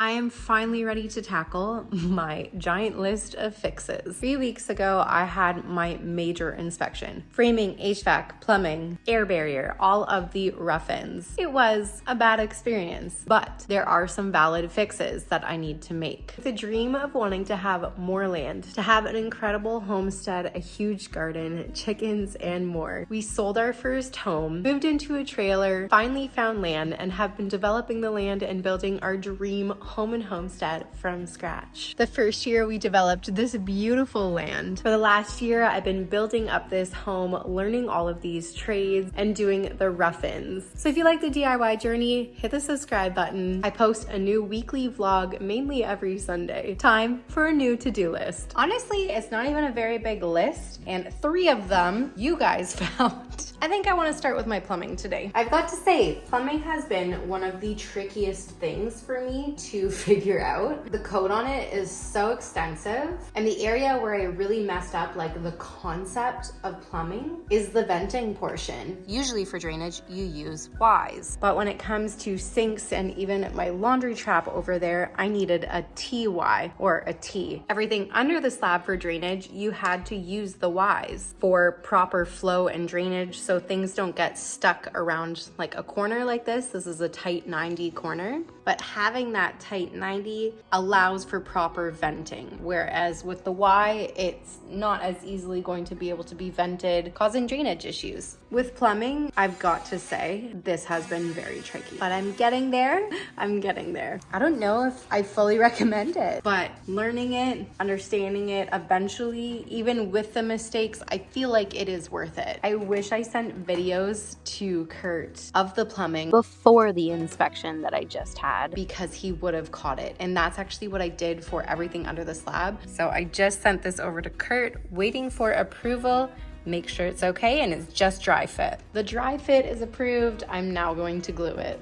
I am finally ready to tackle my giant list of fixes. 3 weeks ago, I had my major inspection. Framing, HVAC, plumbing, air barrier, all of the rough-ins. It was a bad experience, but there are some valid fixes that I need to make. The dream of wanting to have more land, to have an incredible homestead, a huge garden, chickens, and more. We sold our first home, moved into a trailer, finally found land, and have been developing the land and building our dream home and homestead from scratch. The first year we developed this beautiful land. For the last year, I've been building up this home, learning all of these trades and doing the rough-ins. So if you like the DIY journey, hit the subscribe button. I post a new weekly vlog mainly every Sunday. Time for a new to-do list. Honestly, it's not even a very big list, and 3 of them you guys found. I think I want to start with my plumbing today. I've got to say, plumbing has been one of the trickiest things for me to figure out. The code on it is so extensive, and the area where I really messed up, like the concept of plumbing, is the venting portion. Usually for drainage, you use Ys, but when it comes to sinks and even my laundry trap over there, I needed a TY or a T. Everything under the slab for drainage, you had to use the Ys for proper flow and drainage, so things don't get stuck around like a corner like this. This is a tight 90 corner, but having that tight 90 allows for proper venting, whereas with the Y, it's not as easily going to be able to be vented, causing drainage issues. With plumbing, I've got to say, this has been very tricky, but I'm getting there. I'm getting there. I don't know if I fully recommend it, but learning it, understanding it, eventually, even with the mistakes, I feel like it is worth it. I wish I sent videos to Kurt of the plumbing before the inspection that I just had, because he would have caught it. And that's actually what I did for everything under the slab. So I just sent this over to Kurt, waiting for approval. Make sure it's okay, and it's just dry fit. The dry fit is approved. I'm now going to glue it.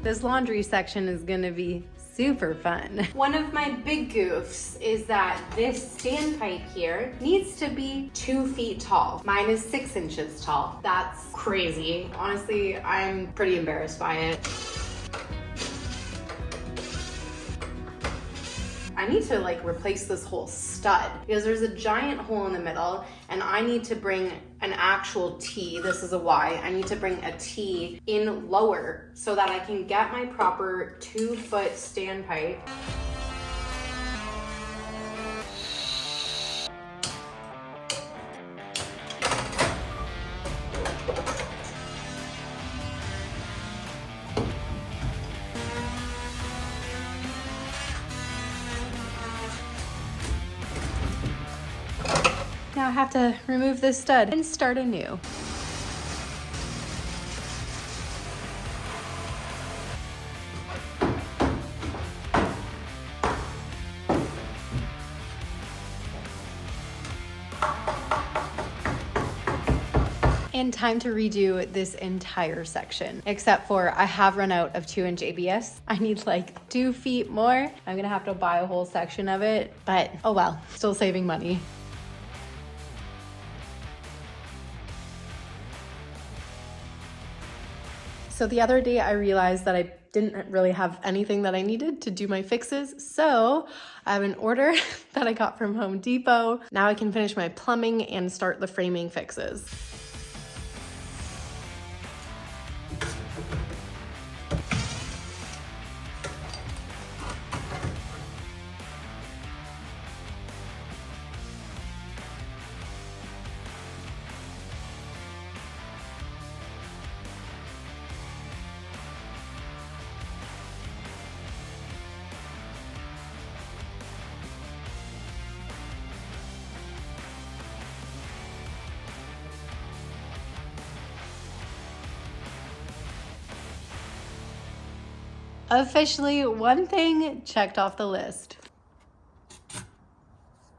This laundry section is gonna be super fun. One of my big goofs is that this standpipe here needs to be 2 feet tall. Mine is 6 inches tall. That's crazy. Honestly, I'm pretty embarrassed by it. I need to like replace this whole stud because there's a giant hole in the middle, and I need to bring an actual T, this is a Y, I need to bring a T in lower so that I can get my proper 2-foot standpipe. Now I have to remove this stud and start anew. And time to redo this entire section, except for I have run out of 2-inch ABS. I need like 2 feet more. I'm gonna have to buy a whole section of it, but oh well, still saving money. So the other day I realized that I didn't really have anything that I needed to do my fixes. So I have an order that I got from Home Depot. Now I can finish my plumbing and start the framing fixes. Officially, one thing checked off the list.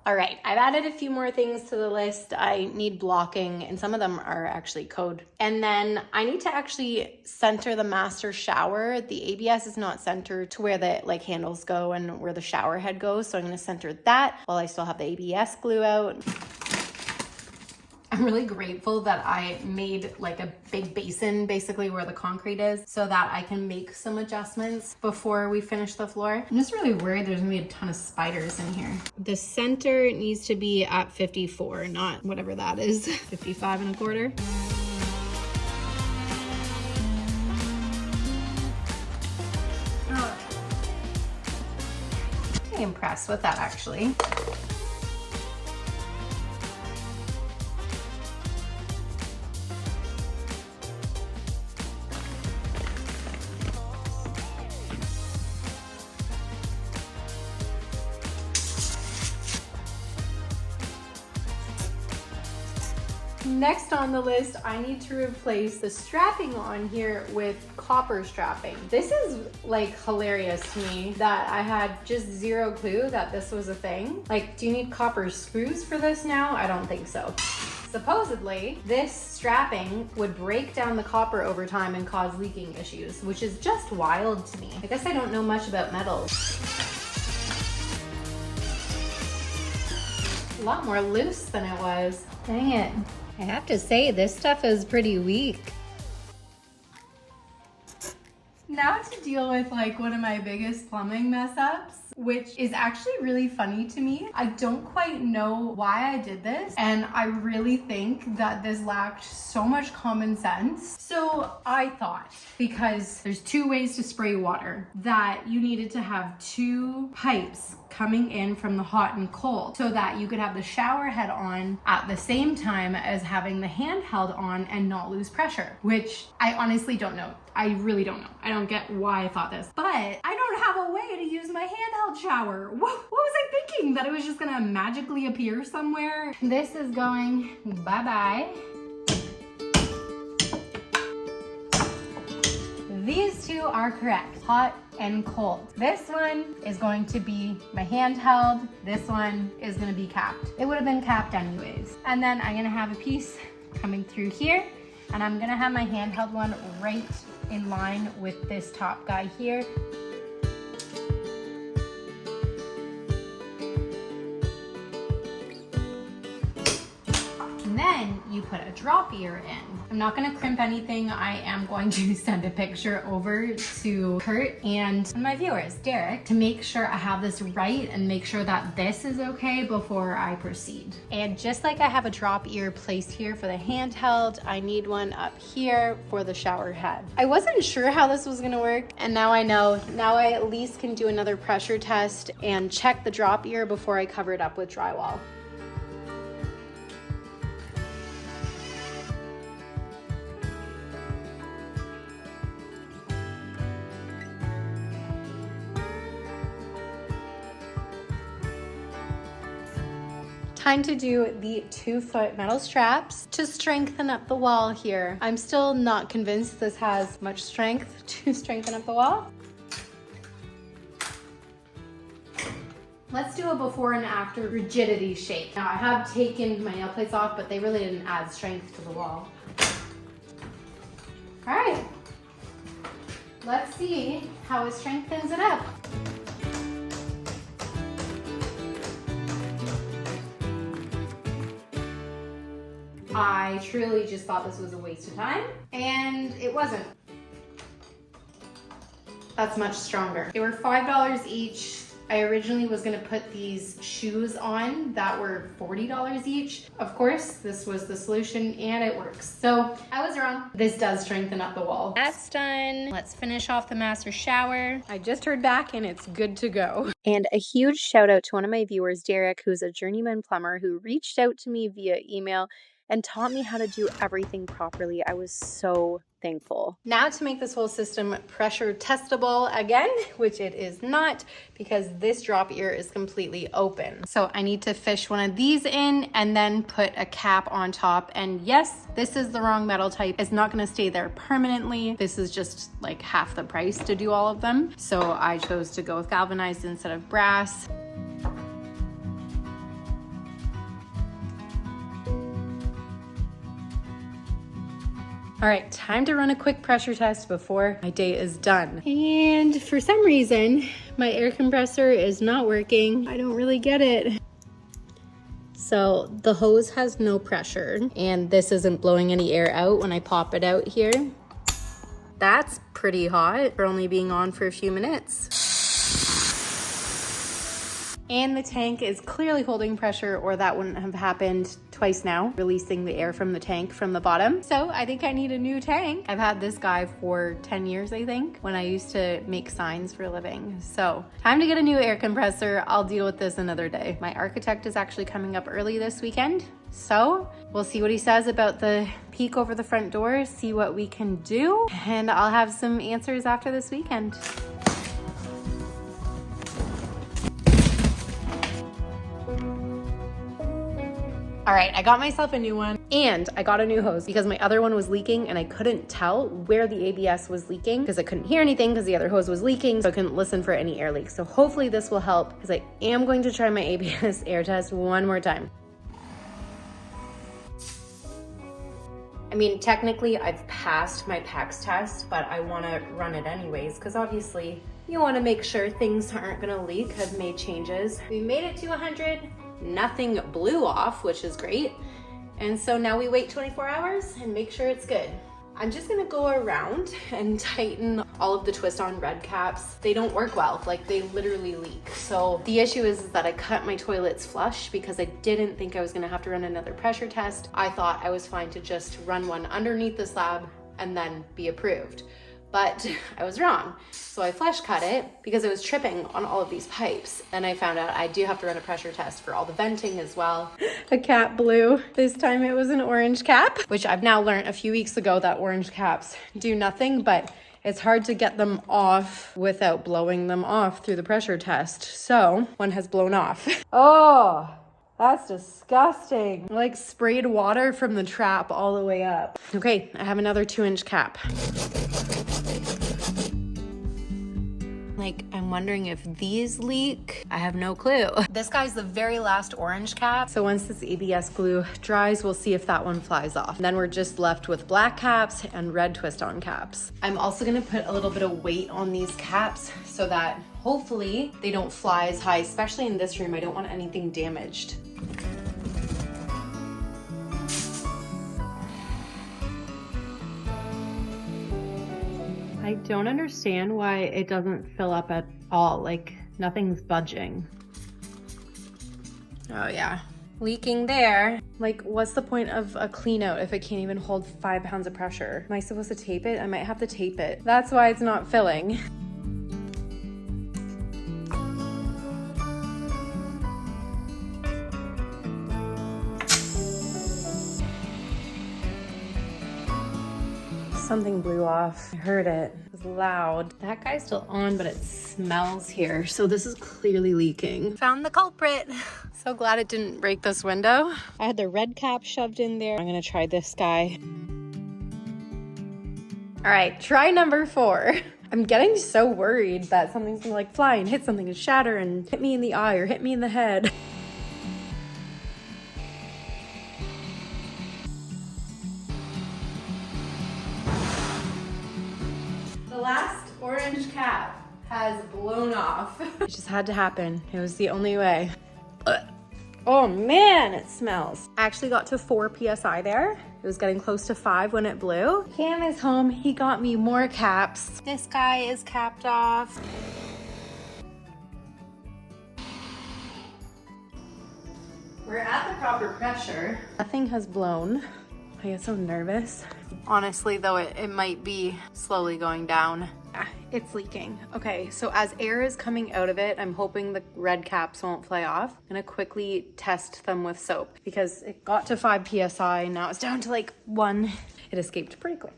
All right, I've added a few more things to the list. I need blocking, and some of them are actually code. And then I need to actually center the master shower. The ABS is not centered to where the like handles go and where the shower head goes. So I'm gonna center that while I still have the ABS glue out. I'm really grateful that I made like a big basin basically where the concrete is so that I can make some adjustments before we finish the floor. I'm just really worried there's gonna be a ton of spiders in here. The center needs to be at 54, not whatever that is, 55 and a quarter. I'm impressed with that actually. Next on the list, I need to replace the strapping on here with copper strapping. This is like hilarious to me that I had just zero clue that this was a thing. Like, do you need copper screws for this now? I don't think so. Supposedly, this strapping would break down the copper over time and cause leaking issues, which is just wild to me. I guess I don't know much about metals. A lot more loose than it was. Dang it. I have to say, this stuff is pretty weak. Now to deal with like one of my biggest plumbing mess ups, which is actually really funny to me. I don't quite know why I did this, and I really think that this lacked so much common sense. So I thought, because there's two ways to spray water, that you needed to have two pipes coming in from the hot and cold so that you could have the shower head on at the same time as having the handheld on and not lose pressure, which I honestly don't know. I really don't know. I don't get why I thought this, but I don't have a way to use my handheld shower. What was I thinking? That it was just gonna magically appear somewhere? This is going bye-bye. These two are correct, hot and cold. This one is going to be my handheld. This one is gonna be capped. It would have been capped anyways. And then I'm gonna have a piece coming through here, and I'm gonna have my handheld one right in line with this top guy here. And then you put a drop ear in. I'm not gonna crimp anything. I am going to send a picture over to Kurt and my viewers, Derek, to make sure I have this right and make sure that this is okay before I proceed. And just like I have a drop ear placed here for the handheld, I need one up here for the shower head. I wasn't sure how this was gonna work, and now I know. Now I at least can do another pressure test and check the drop ear before I cover it up with drywall. Time to do the 2-foot metal straps to strengthen up the wall here. I'm still not convinced this has much strength to strengthen up the wall. Let's do a before and after rigidity shake. Now I have taken my nail plates off, but they really didn't add strength to the wall. All right, let's see how it strengthens it up. I truly just thought this was a waste of time, and it wasn't. That's much stronger. They were $5 each. I originally was gonna put these shoes on that were $40 each. Of course, this was the solution and it works. So I was wrong. This does strengthen up the wall. That's done. Let's finish off the master shower. I just heard back and it's good to go. And a huge shout out to one of my viewers, Derek, who's a journeyman plumber who reached out to me via email and taught me how to do everything properly. I was so thankful. Now to make this whole system pressure testable again, which it is not because this drop ear is completely open. So I need to fish one of these in and then put a cap on top. And yes, this is the wrong metal type. It's not gonna stay there permanently. This is just like half the price to do all of them. So I chose to go with galvanized instead of brass. All right, time to run a quick pressure test before my day is done. And for some reason, my air compressor is not working. I don't really get it. So the hose has no pressure and this isn't blowing any air out when I pop it out here. That's pretty hot for only being on for a few minutes. And the tank is clearly holding pressure, or that wouldn't have happened twice now, releasing the air from the tank from the bottom. So I think I need a new tank. I've had this guy for 10 years, I think, when I used to make signs for a living. So time to get a new air compressor. I'll deal with this another day. My architect is actually coming up early this weekend. So we'll see what he says about the peak over the front door, see what we can do, and I'll have some answers after this weekend. All right, I got myself a new one and I got a new hose because my other one was leaking and I couldn't tell where the ABS was leaking because I couldn't hear anything because the other hose was leaking, so I couldn't listen for any air leaks. So hopefully this will help because I am going to try my ABS air test one more time. I mean, technically I've passed my PAX test, but I want to run it anyways because obviously you want to make sure things aren't going to leak. I've made changes. We made it to 100. Nothing blew off, which is great. And so now we wait 24 hours and make sure it's good. I'm just gonna go around and tighten all of the twist-on red caps. They don't work well, like they literally leak. So the issue is that I cut my toilets flush because I didn't think I was gonna have to run another pressure test. I thought I was fine to just run one underneath the slab and then be approved. But I was wrong. So I flush cut it because it was tripping on all of these pipes. Then I found out I do have to run a pressure test for all the venting as well. A cap blew. This time it was an orange cap, which I've now learned a few weeks ago that orange caps do nothing, but it's hard to get them off without blowing them off through the pressure test. So one has blown off. Oh, that's disgusting. Like sprayed water from the trap all the way up. Okay, I have another 2-inch cap. Like, I'm wondering if these leak. I have no clue. This guy's the very last orange cap. So once this ABS glue dries, we'll see if that one flies off. And then we're just left with black caps and red twist-on caps. I'm also gonna put a little bit of weight on these caps so that hopefully they don't fly as high, especially in this room. I don't want anything damaged. I don't understand why it doesn't fill up at all, like nothing's budging. Oh yeah, leaking there. Like, what's the point of a clean out if it can't even hold 5 pounds of pressure? Am I supposed to tape it? I might have to tape it. That's why it's not filling. Something blew off. I heard it. It was loud. That guy's still on, but it smells here. So this is clearly leaking. Found the culprit. So glad it didn't break this window. I had the red cap shoved in there. I'm gonna try this guy. All right, try number 4. I'm getting so worried that something's gonna like fly and hit something and shatter and hit me in the eye or hit me in the head. The last orange cap has blown off. It just had to happen. It was the only way. Oh man, it smells. I actually got to 4 PSI there. It was getting close to 5 when it blew. Cam is home. He got me more caps. This guy is capped off. We're at the proper pressure. Nothing has blown. I get so nervous. Honestly though, it might be slowly going down. It's leaking. Okay, so as air is coming out of it, I'm hoping the red caps won't fly off. I'm gonna quickly test them with soap because it got to 5 PSI, now it's down to like 1. It escaped pretty quick.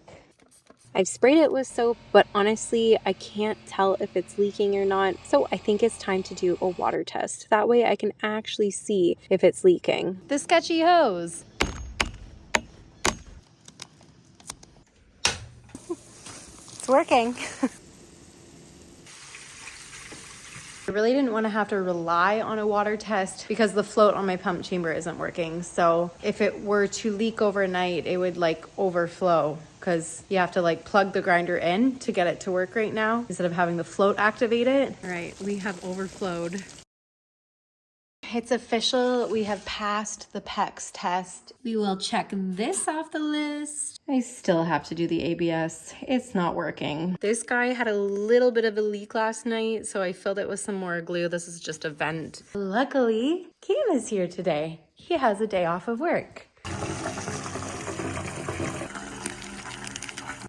I've sprayed it with soap, but honestly, I can't tell if it's leaking or not. So I think it's time to do a water test. That way I can actually see if it's leaking. The sketchy hose. It's working. I really didn't want to have to rely on a water test because the float on my pump chamber isn't working. So if it were to leak overnight, it would like overflow because you have to like plug the grinder in to get it to work right now instead of having the float activate it. All right, we have overflowed. it's official. We have passed the PEX test. We will check this off the list. I still have to do the ABS. It's not working. This guy had a little bit of a leak last night, so I filled it with some more glue. This is just a vent. Luckily, Cam is here today. He has a day off of work.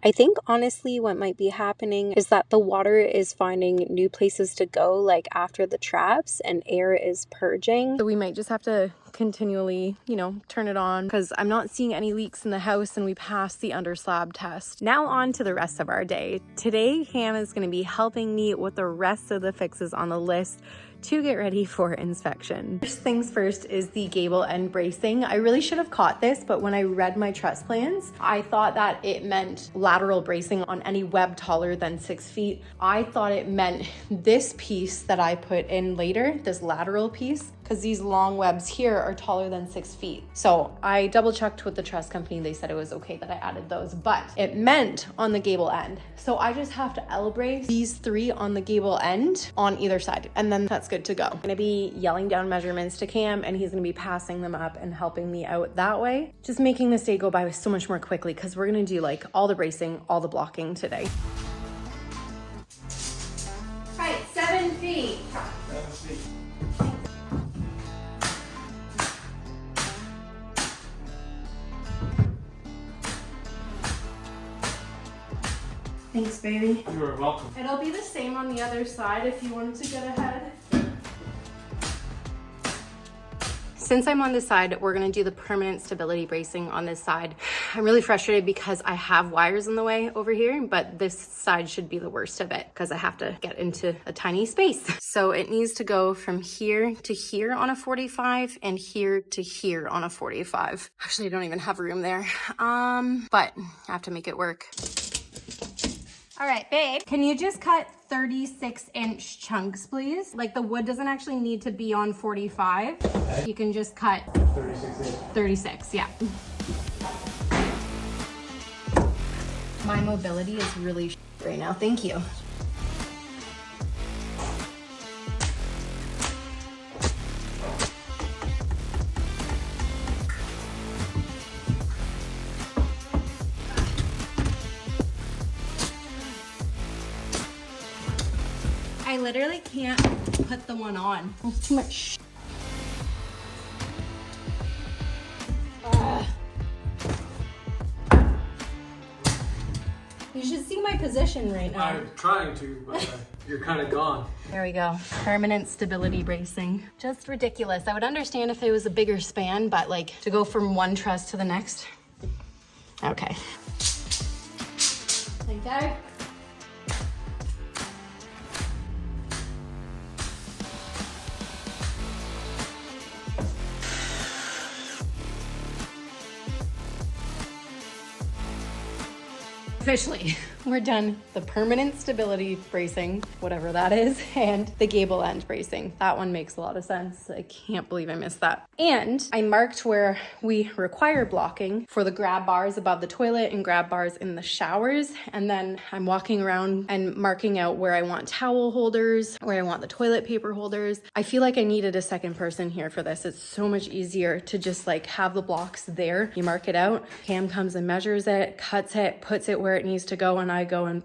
I think honestly what might be happening is that the water is finding new places to go, like after the traps, and air is purging. So we might just have to continually, turn it on, because I'm not seeing any leaks in the house and we passed the under slab test. Now on to the rest of our day. Today, Cam is going to be helping me with the rest of the fixes on the list to get ready for inspection. First things first is the gable end bracing. I really should have caught this, but when I read my truss plans, I thought that it meant lateral bracing on any web taller than 6 feet. I thought it meant this piece that I put in later, this lateral piece, because these long webs here are taller than 6 feet. So I double checked with the truss company. They said it was okay that I added those, but it meant on the gable end. So I just have to L brace these 3 on the gable end on either side, and then that's good to go. I'm gonna be yelling down measurements to Cam, and he's gonna be passing them up and helping me out that way. Just making this day go by so much more quickly, because we're gonna do like all the bracing, all the blocking today. Right, 7 feet. 7 feet. Thanks, baby. You are welcome. It'll be the same on the other side if you wanted to get ahead. Since I'm on this side, we're gonna do the permanent stability bracing on this side. I'm really frustrated because I have wires in the way over here, but this side should be the worst of it because I have to get into a tiny space. So it needs to go from here to here on a 45 and here to here on a 45. Actually, I don't even have room there, but I have to make it work. All right, babe, can you just cut 36-inch chunks, please? Like the wood doesn't actually need to be on 45. Okay. You can just cut 36, yeah. My mobility is really right now, thank you. I literally can't put the one on. There's too much. You should see my position right now. I'm trying to, but you're kind of gone. There we go. Permanent stability bracing. Just ridiculous. I would understand if it was a bigger span, but like to go from one truss to the next. Okay. Okay. Officially, we're done the permanent stability bracing, whatever that is, and the gable end bracing. That one makes a lot of sense. I can't believe I missed that. And I marked where we require blocking for the grab bars above the toilet and grab bars in the showers. And then I'm walking around and marking out where I want towel holders, where I want the toilet paper holders. I feel like I needed a second person here for this. It's so much easier to just like have the blocks there. You mark it out, Cam comes and measures it, cuts it, puts it where it needs to go, and I go and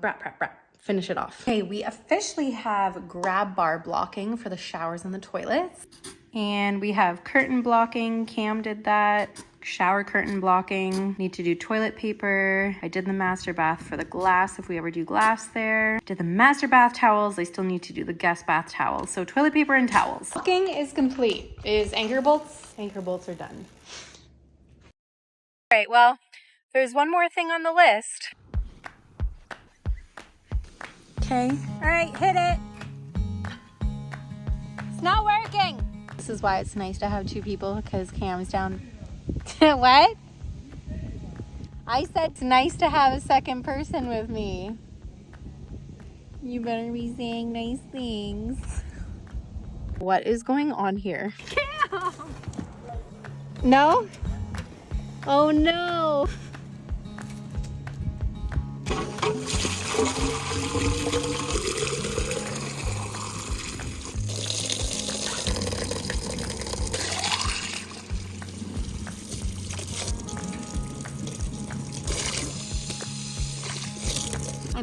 finish it off. Okay, we officially have grab bar blocking for the showers and the toilets. And we have curtain blocking. Cam did that. Shower curtain blocking. Need to do toilet paper. I did the master bath for the glass if we ever do glass there. Did the master bath towels. I still need to do the guest bath towels. So toilet paper and towels. Blocking is complete. Is anchor bolts? Anchor bolts are done. All right, well, there's one more thing on the list. Okay. All right, hit it. It's not working. This is why it's nice to have two people, because Cam's down. What? I said it's nice to have a second person with me. You better be saying nice things. What is going on here? Cam! No? Oh no!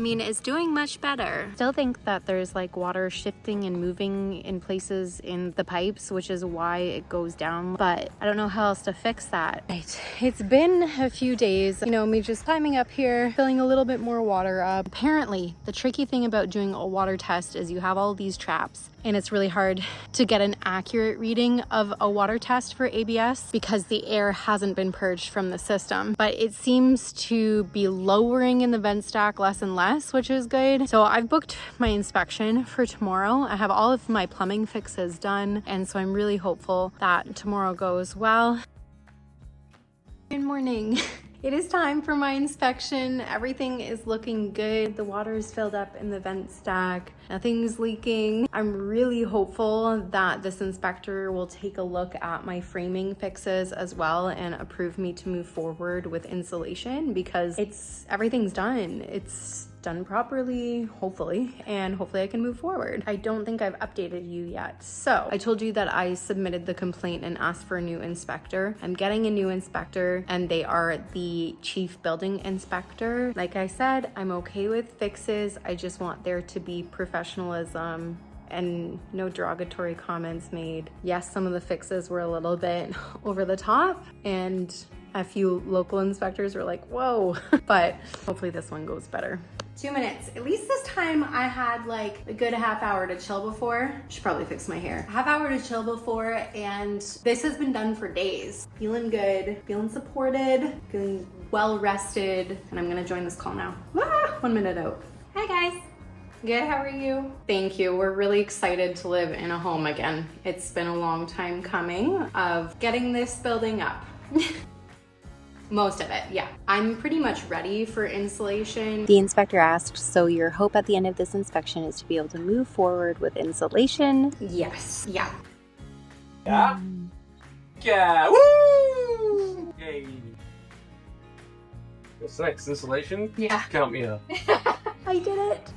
mean, it's doing much better. Still think that there's like water shifting and moving in places in the pipes, which is why it goes down, but I don't know how else to fix that. Right. It's been a few days, you know, me just climbing up here, filling a little bit more water up. Apparently, the tricky thing about doing a water test is you have all these traps, and it's really hard to get an accurate reading of a water test for ABS because the air hasn't been purged from the system. But it seems to be lowering in the vent stack less and less, which is good. So I've booked my inspection for tomorrow. I have all of my plumbing fixes done, and so I'm really hopeful that tomorrow goes well. Good morning. It is time for my inspection. Everything is looking good. The water is filled up in the vent stack. Nothing's leaking. I'm really hopeful that this inspector will take a look at my framing fixes as well and approve me to move forward with insulation because everything's done. It's done properly, hopefully, and hopefully I can move forward. I don't think I've updated you yet. So I told you that I submitted the complaint and asked for a new inspector. I'm getting a new inspector, and they are the chief building inspector. Like I said, I'm okay with fixes. I just want there to be professionalism and no derogatory comments made. Yes, some of the fixes were a little bit over the top, and a few local inspectors were like, whoa, but hopefully this one goes better. 2 minutes. At least this time I had like a good half hour to chill before. Should probably fix my hair. Half hour to chill before, and this has been done for days. Feeling good, feeling supported, feeling well rested, and I'm gonna join this call now. 1 minute out. Hi guys. Good, how are you? Thank you. We're really excited to live in a home again. It's been a long time coming of getting this building up. Most of it, yeah. I'm pretty much ready for insulation. The inspector asked, so your hope at the end of this inspection is to be able to move forward with insulation? Yes, yeah. Yeah? Yeah, woo! Yay. What's next, insulation? Yeah. Count me up. I did it.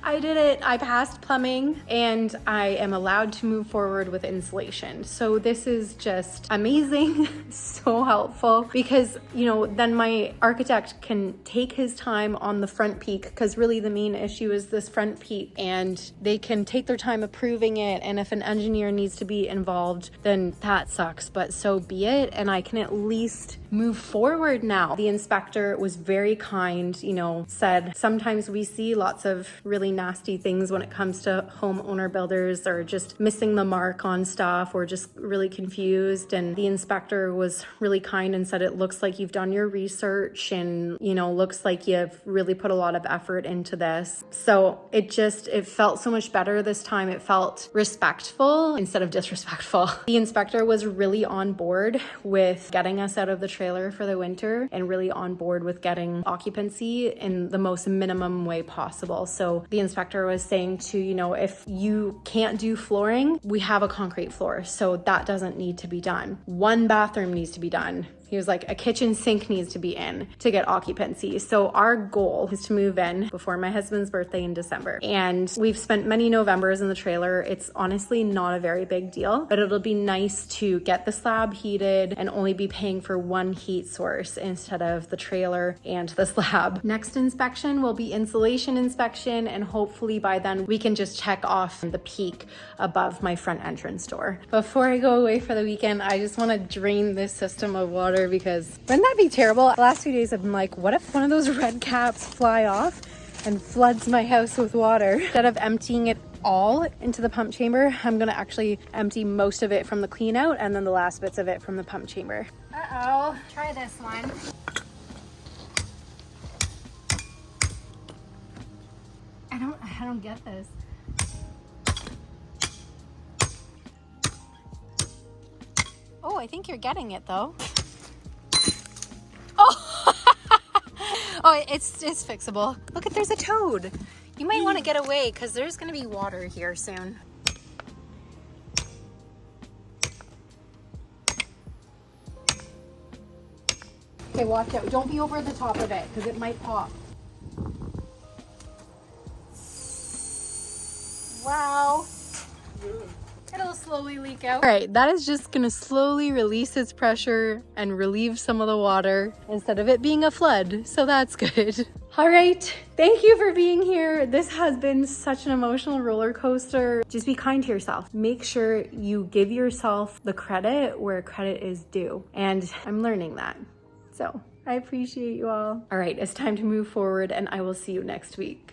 I did it. I passed plumbing, and I am allowed to move forward with insulation. So this is just amazing, so helpful, because, you know, then my architect can take his time on the front peak, because really the main issue is this front peak, and they can take their time approving it. And if an engineer needs to be involved, then that sucks, but so be it. And I can at least move forward now. The inspector was very kind, you know, said sometimes we see lots of really nasty things when it comes to homeowner builders, or just missing the mark on stuff, or just really confused. And the inspector was really kind and said, it looks like you've done your research, and, you know, looks like you've really put a lot of effort into this. So it felt so much better this time. It felt respectful instead of disrespectful. The inspector was really on board with getting us out of the trailer for the winter, and really on board with getting occupancy in the most minimum way possible. So the inspector was saying to, you know, if you can't do flooring, we have a concrete floor, so that doesn't need to be done. One bathroom needs to be done. He was like, a kitchen sink needs to be in to get occupancy. So our goal is to move in before my husband's birthday in December. And we've spent many Novembers in the trailer. It's honestly not a very big deal, but it'll be nice to get the slab heated and only be paying for one heat source instead of the trailer and the slab. Next inspection will be insulation inspection, and hopefully by then we can just check off the peak above my front entrance door. Before I go away for the weekend, I just want to drain this system of water, because wouldn't that be terrible? The last few days I've been like, what if one of those red caps fly off and floods my house with water? Instead of emptying it all into the pump chamber, I'm gonna actually empty most of it from the clean out, and then the last bits of it from the pump chamber. Uh-oh, try this one. I don't get this. Oh, I think you're getting it though. Oh, oh, it's fixable. Look, there's a toad. You might want to get away, because there's going to be water here soon. Okay, watch out. Don't be over the top of it, because it might pop. Wow. It'll slowly leak out. All right, that is just gonna slowly release its pressure and relieve some of the water instead of it being a flood, so that's good. All right, thank you for being here. This has been such an emotional roller coaster. Just be kind to yourself. Make sure you give yourself the credit where credit is due. And I'm learning that. So I appreciate you all. All right, it's time to move forward and I will see you next week.